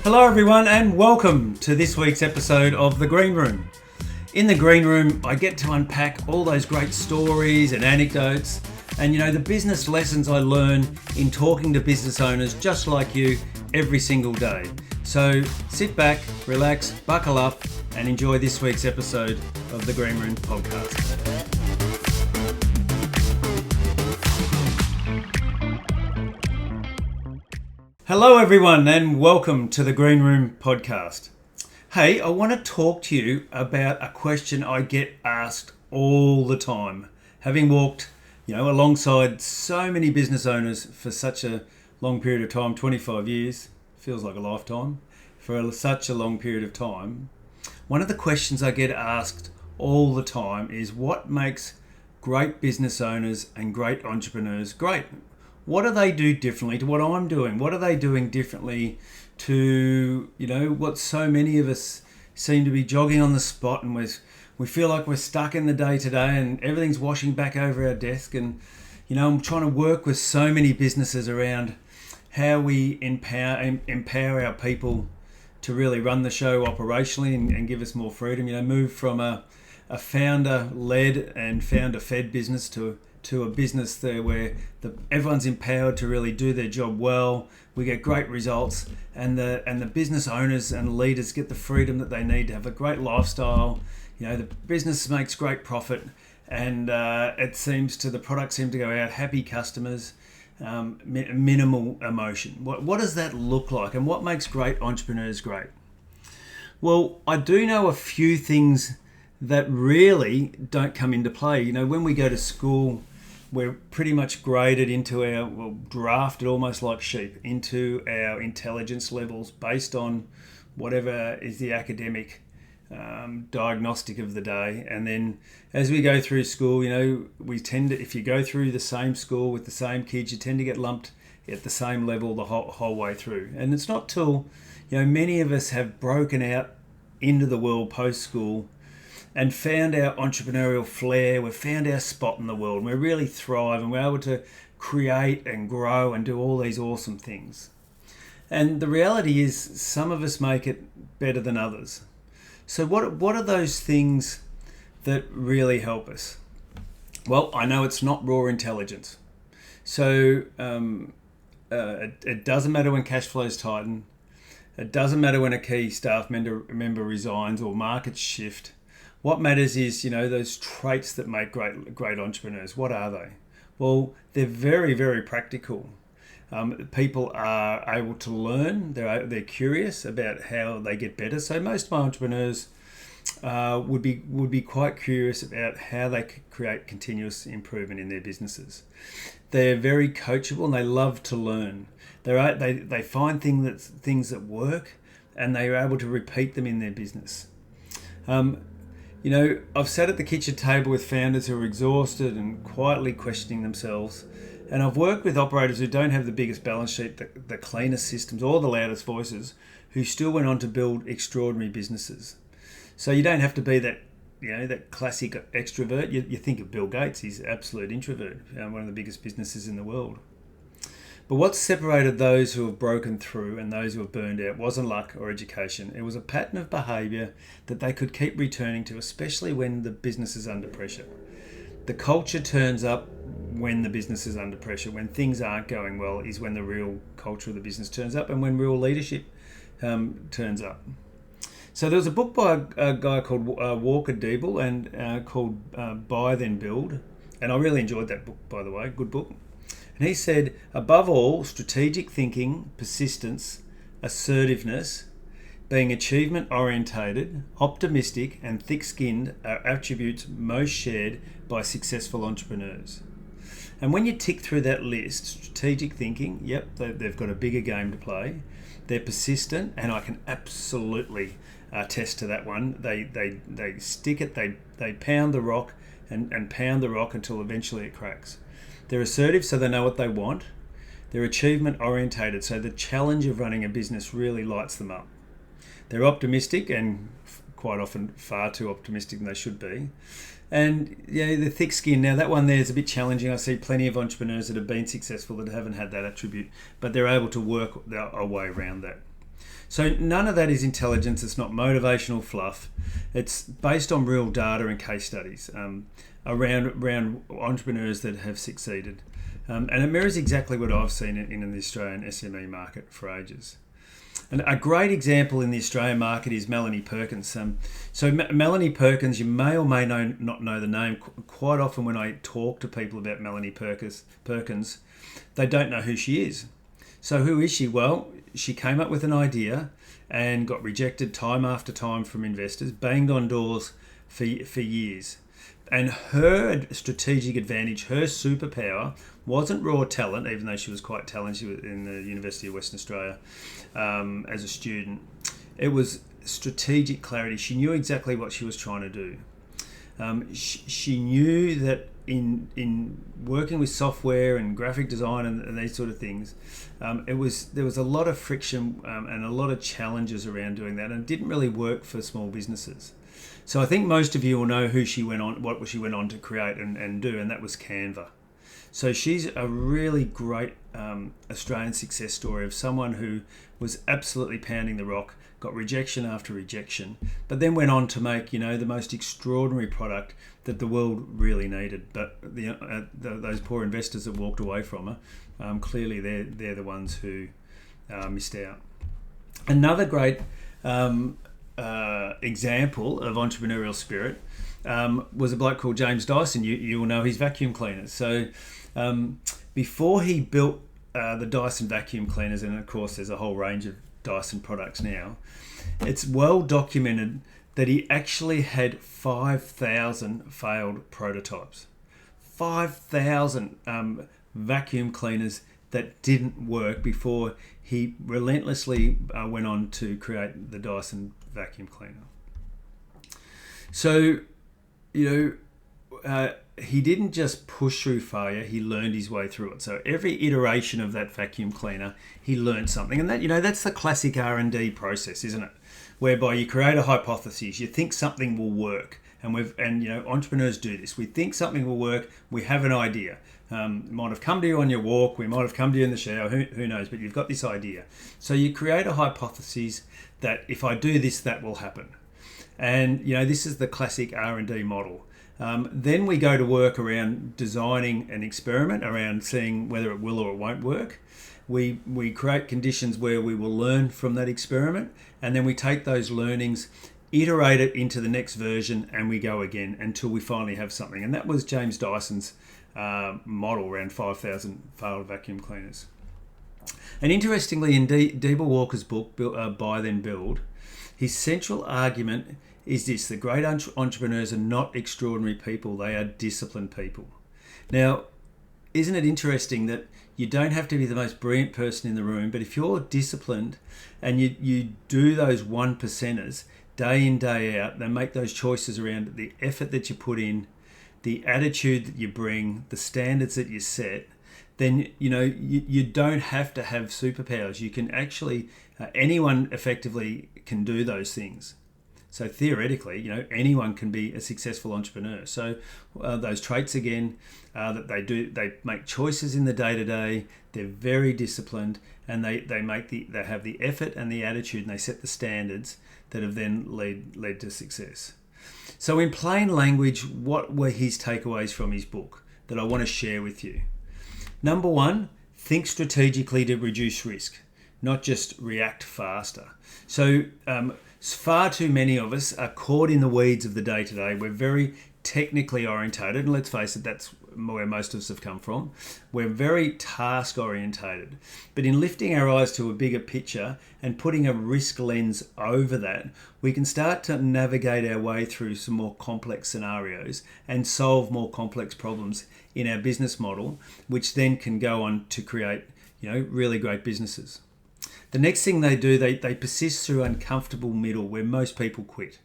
Hello everyone and welcome to this week's episode of The Green Room. In The Green Room, I get to unpack all those great stories and anecdotes and the business lessons I learn in talking to business owners just like you every single day. So sit back, relax, buckle up and enjoy this week's episode of The Green Room podcast. Hello everyone and welcome to the Green Room podcast. Hey, I want to talk to you about a question I get asked all the time. Having walked, alongside so many business owners for such a long period of time, 25 years, feels like a lifetime, for such a long period of time. One of the questions I get asked all the time is what makes great business owners and great entrepreneurs great? What do they do differently to what I'm doing? What are they doing differently to, what so many of us seem to be jogging on the spot and we feel like we're stuck in the day to day and everything's washing back over our desk. And, I'm trying to work with so many businesses around how we empower our people to really run the show operationally and give us more freedom, move from a founder-led and founder-fed business to a business there where everyone's empowered to really do their job well. We get great results, and the business owners and leaders get the freedom that they need to have a great lifestyle. The business makes great profit, and the products seem to go out happy customers, minimal emotion. What does that look like, and what makes great entrepreneurs great? Well, I do know a few things that really don't come into play. When we go to school, we're pretty much graded drafted almost like sheep into our intelligence levels based on whatever is the academic diagnostic of the day. And then as we go through school, we tend to, if you go through the same school with the same kids, you tend to get lumped at the same level the whole way through. And it's not till, many of us have broken out into the world post-school and found our entrepreneurial flair, we've found our spot in the world, and we really thrive and we're able to create and grow and do all these awesome things. And the reality is some of us make it better than others. So what are those things that really help us? Well, I know it's not raw intelligence. So it doesn't matter when cash flows tighten. It doesn't matter when a key staff member resigns or markets shift. What matters is, those traits that make great entrepreneurs. What are they? Well, they're very, very practical. People are able to learn. They're curious about how they get better. So most of my entrepreneurs would be quite curious about how they create continuous improvement in their businesses. They're very coachable and they love to learn. They find things that work and they are able to repeat them in their business. I've sat at the kitchen table with founders who are exhausted and quietly questioning themselves. And I've worked with operators who don't have the biggest balance sheet, the cleanest systems, or the loudest voices, who still went on to build extraordinary businesses. So you don't have to be that classic extrovert. You think of Bill Gates, he's an absolute introvert, one of the biggest businesses in the world. But what separated those who have broken through and those who have burned out wasn't luck or education. It was a pattern of behaviour that they could keep returning to, especially when the business is under pressure. The culture turns up when the business is under pressure. When things aren't going well is when the real culture of the business turns up and when real leadership turns up. So there was a book by a guy called Walker Deeble and called Buy Then Build. And I really enjoyed that book, by the way. Good book. And he said, above all, strategic thinking, persistence, assertiveness, being achievement-orientated, optimistic, and thick-skinned are attributes most shared by successful entrepreneurs. And when you tick through that list, strategic thinking, yep, they've got a bigger game to play. They're persistent, and I can absolutely attest to that one. They stick it, they pound the rock and pound the rock until eventually it cracks. They're assertive, so they know what they want. They're achievement orientated, so the challenge of running a business really lights them up. They're optimistic and quite often far too optimistic than they should be. And the thick skin. Now that one there is a bit challenging. I see plenty of entrepreneurs that have been successful that haven't had that attribute, but they're able to work a way around that. So none of that is intelligence. It's not motivational fluff. It's based on real data and case studies around entrepreneurs that have succeeded. And it mirrors exactly what I've seen in the Australian SME market for ages. And a great example in the Australian market is Melanie Perkins. Melanie Perkins, you may or may not know the name. Quite often when I talk to people about Melanie Perkins, they don't know who she is. So who is she? Well, she came up with an idea and got rejected time after time from investors, banged on doors for years. And her strategic advantage, her superpower, wasn't raw talent, even though she was quite talented. She was in the University of Western Australia as a student. It was strategic clarity. She knew exactly what she was trying to do. She knew that in working with software and graphic design and these sort of things, there was a lot of friction and a lot of challenges around doing that, and it didn't really work for small businesses. So I think most of you will know what she went on to create and do, and that was Canva. So she's a really great Australian success story of someone who was absolutely pounding the rock, got rejection after rejection, but then went on to make the most extraordinary product that the world really needed. But those poor investors that walked away from her, clearly they're the ones who missed out. Another great example of entrepreneurial spirit was a bloke called James Dyson. You will know his vacuum cleaners. So before he built the Dyson vacuum cleaners, and of course there's a whole range of Dyson products now, it's well documented that he actually had 5,000 failed prototypes. 5,000 vacuum cleaners that didn't work before he relentlessly went on to create the Dyson vacuum cleaner. So, he didn't just push through failure, he learned his way through it. So every iteration of that vacuum cleaner, he learned something. And that, that's the classic R&D process, isn't it? Whereby you create a hypothesis, you think something will work. And entrepreneurs do this. We think something will work, we have an idea. It might have come to you on your walk, we might have come to you in the shower, who knows, but you've got this idea. So you create a hypothesis that if I do this, that will happen. And this is the classic R&D model. Then we go to work around designing an experiment, around seeing whether it will or it won't work. We create conditions where we will learn from that experiment, and then we take those learnings, iterate it into the next version, and we go again until we finally have something. And that was James Dyson's model around 5,000 failed vacuum cleaners. And interestingly, in Deeble Walker's book, Buy Then Build, his central argument is this: the great entrepreneurs are not extraordinary people, they are disciplined people. Now, isn't it interesting that you don't have to be the most brilliant person in the room, but if you're disciplined and you do those 1%ers day in, day out, they make those choices around the effort that you put in, the attitude that you bring, the standards that you set, then you don't have to have superpowers. You can actually, anyone effectively can do those things. So theoretically, anyone can be a successful entrepreneur. So those traits again, that they make choices in the day-to-day. They're very disciplined, and they have the effort and the attitude, and they set the standards that have then led to success. So in plain language, what were his takeaways from his book that I want to share with you? Number one, think strategically to reduce risk, not just react faster. So far too many of us are caught in the weeds of the day-to-day. We're very technically orientated, and let's face it, that's where most of us have come from. We're very task orientated, but in lifting our eyes to a bigger picture and putting a risk lens over that, we can start to navigate our way through some more complex scenarios and solve more complex problems in our business model, which then can go on to create really great businesses. The next thing they do, they persist through uncomfortable middle where most people quit.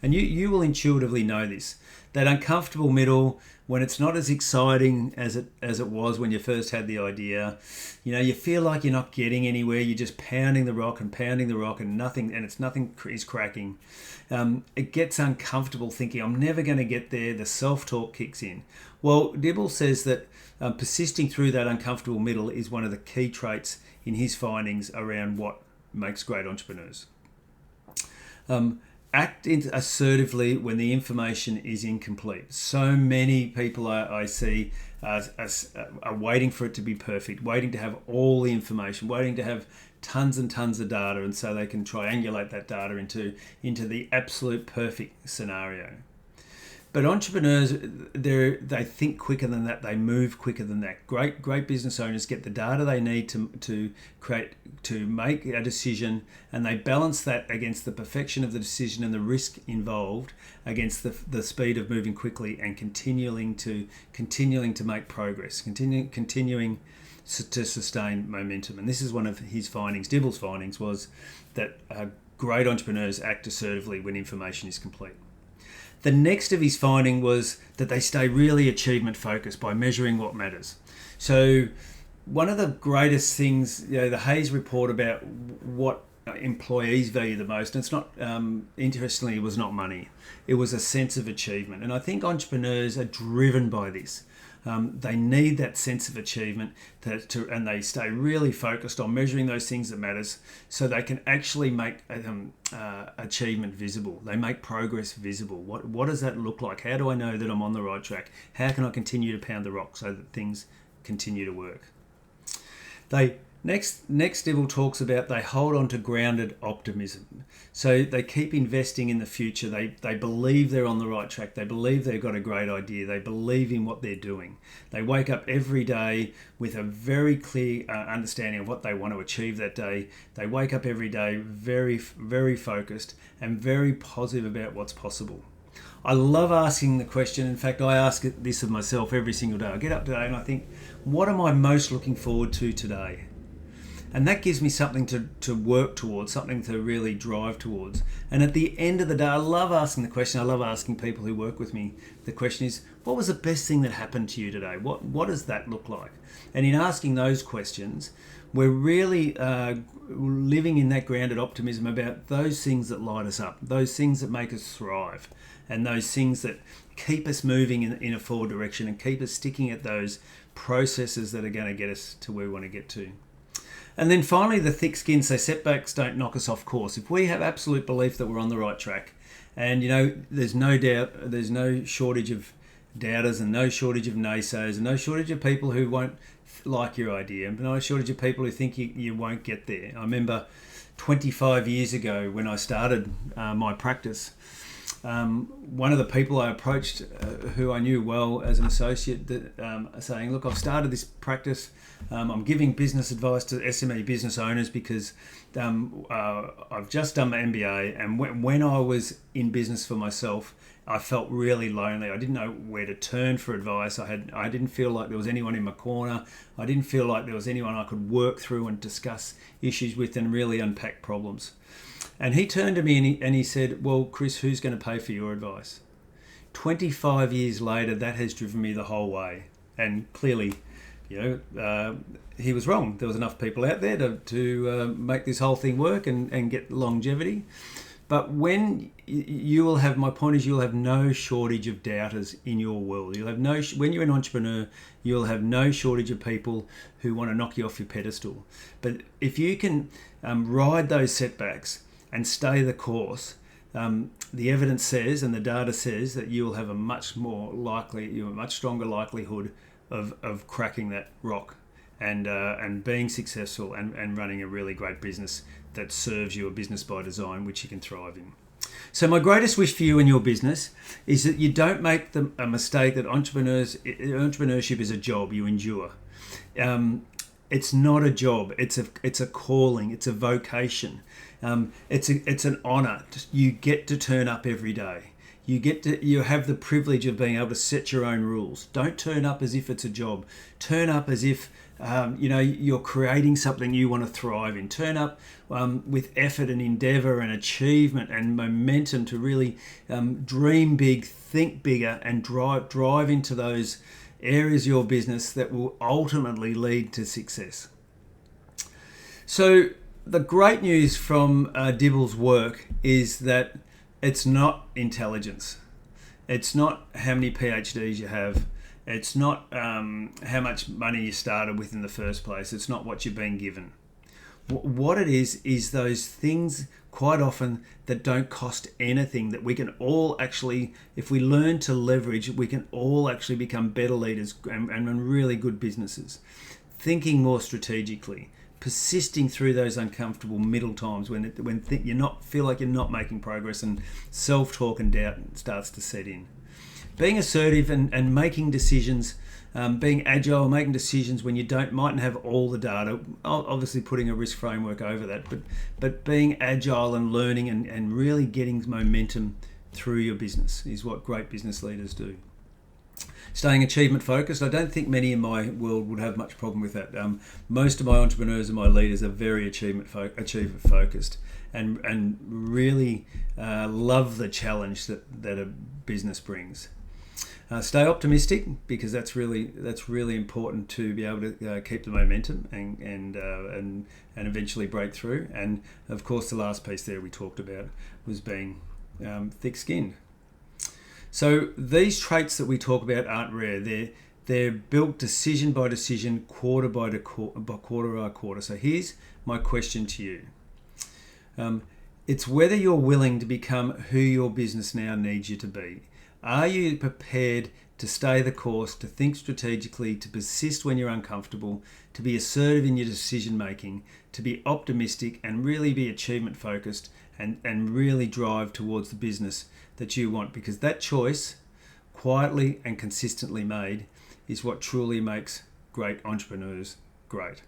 And you will intuitively know this. That uncomfortable middle, when it's not as exciting as it was when you first had the idea, you feel like you're not getting anywhere. You're just pounding the rock and nothing is cracking. It gets uncomfortable thinking, I'm never going to get there. The self-talk kicks in. Well, Dibble says that persisting through that uncomfortable middle is one of the key traits in his findings around what makes great entrepreneurs. Act assertively when the information is incomplete. So many people I see are waiting for it to be perfect, waiting to have all the information, waiting to have tons and tons of data, and so they can triangulate that data into the absolute perfect scenario. But entrepreneurs, they think quicker than that. They move quicker than that. Great business owners get the data they need to make a decision, and they balance that against the perfection of the decision and the risk involved against the speed of moving quickly and continuing to make progress, continuing to sustain momentum. And this is one of his findings. Dibble's findings was that great entrepreneurs act assertively when information is complete. The next of his finding was that they stay really achievement focused by measuring what matters. So one of the greatest things, the Hayes report about what employees value the most, and it's not, interestingly, it was not money. It was a sense of achievement. And I think entrepreneurs are driven by this. They need that sense of achievement and they stay really focused on measuring those things that matters so they can actually make achievement visible. They make progress visible. What does that look like? How do I know that I'm on the right track? How can I continue to pound the rock so that things continue to work? Next, Dibble talks about they hold on to grounded optimism. So they keep investing in the future. They believe they're on the right track. They believe they've got a great idea. They believe in what they're doing. They wake up every day with a very clear understanding of what they want to achieve that day. They wake up every day very, very focused and very positive about what's possible. I love asking the question. In fact, I ask this of myself every single day. I get up today and I think, what am I most looking forward to today? And that gives me something to work towards, something to really drive towards. And at the end of the day, I love asking the question. I love asking people who work with me. The question is, what was the best thing that happened to you today? What does that look like? And in asking those questions, we're really living in that grounded optimism about those things that light us up, those things that make us thrive, and those things that keep us moving in a forward direction and keep us sticking at those processes that are going to get us to where we want to get to. And then finally, the thick skin, so setbacks don't knock us off course. If we have absolute belief that we're on the right track, and there's no doubt, there's no shortage of doubters and no shortage of naysayers and no shortage of people who won't like your idea, and no shortage of people who think you won't get there. I remember 25 years ago when I started my practice, one of the people I approached who I knew well as an associate saying, look, I've started this practice. I'm giving business advice to SME business owners because I've just done my MBA, and when I was in business for myself, I felt really lonely. I didn't know where to turn for advice. I didn't feel like there was anyone in my corner. I didn't feel like there was anyone I could work through and discuss issues with and really unpack problems. And he turned to me and he said, well, Chris, who's going to pay for your advice? 25 years later, that has driven me the whole way. And clearly, he was wrong. There was enough people out there to make this whole thing work and get longevity. But when you'll have no shortage of doubters in your world. When you're an entrepreneur, you'll have no shortage of people who want to knock you off your pedestal. But if you can ride those setbacks and stay the course, the evidence says and the data says that you will have a much stronger likelihood of cracking that rock and being successful and running a really great business that serves you, a business by design, which you can thrive in. So my greatest wish for you and your business is that you don't make a mistake that entrepreneurship is a job you endure. It's not a job. It's a calling. It's a vocation. It's an honor. You get to turn up every day. You have the privilege of being able to set your own rules. Don't turn up as if it's a job. Turn up as if you're creating something you want to thrive in. Turn up with effort and endeavor and achievement and momentum to really dream big, think bigger, and drive into those areas of your business that will ultimately lead to success. So the great news from Dibble's work is that it's not intelligence. It's not how many PhDs you have. It's not how much money you started with in the first place. It's not what you've been given. What it is those things quite often that don't cost anything, that we can all actually, if we learn to leverage, we can all actually become better leaders and run really good businesses. Thinking more strategically, persisting through those uncomfortable middle times when you not feel like you're not making progress and self-talk and doubt starts to set in. Being assertive and making decisions, being agile, making decisions when you mightn't have all the data, obviously putting a risk framework over that, but being agile and learning and really getting momentum through your business is what great business leaders do. Staying achievement focused, I don't think many in my world would have much problem with that. Most of my entrepreneurs and my leaders are very achievement focused and really love the challenge that a business brings. Stay optimistic, because that's really important to be able to keep the momentum and eventually break through. And of course, the last piece there we talked about was being thick-skinned. So these traits that we talk about aren't rare. They're built decision by decision, quarter by quarter. So here's my question to you. It's whether you're willing to become who your business now needs you to be. Are you prepared to stay the course, to think strategically, to persist when you're uncomfortable, to be assertive in your decision making, to be optimistic and really be achievement focused and really drive towards the business that you want? Because that choice, quietly and consistently made, is what truly makes great entrepreneurs great.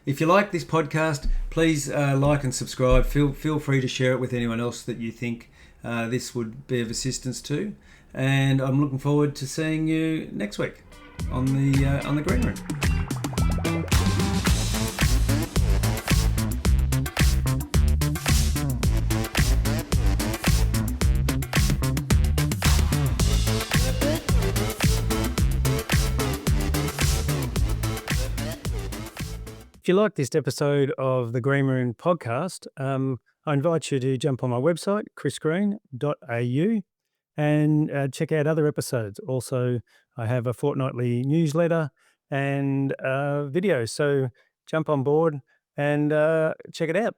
If you like this podcast, please like and subscribe. Feel free to share it with anyone else that you think this would be of assistance to. And I'm looking forward to seeing you next week on the Green Room. If you like this episode of the Green Room podcast, I invite you to jump on my website, chrisgreen.au, and check out other episodes. Also, I have a fortnightly newsletter and videos. So jump on board and check it out.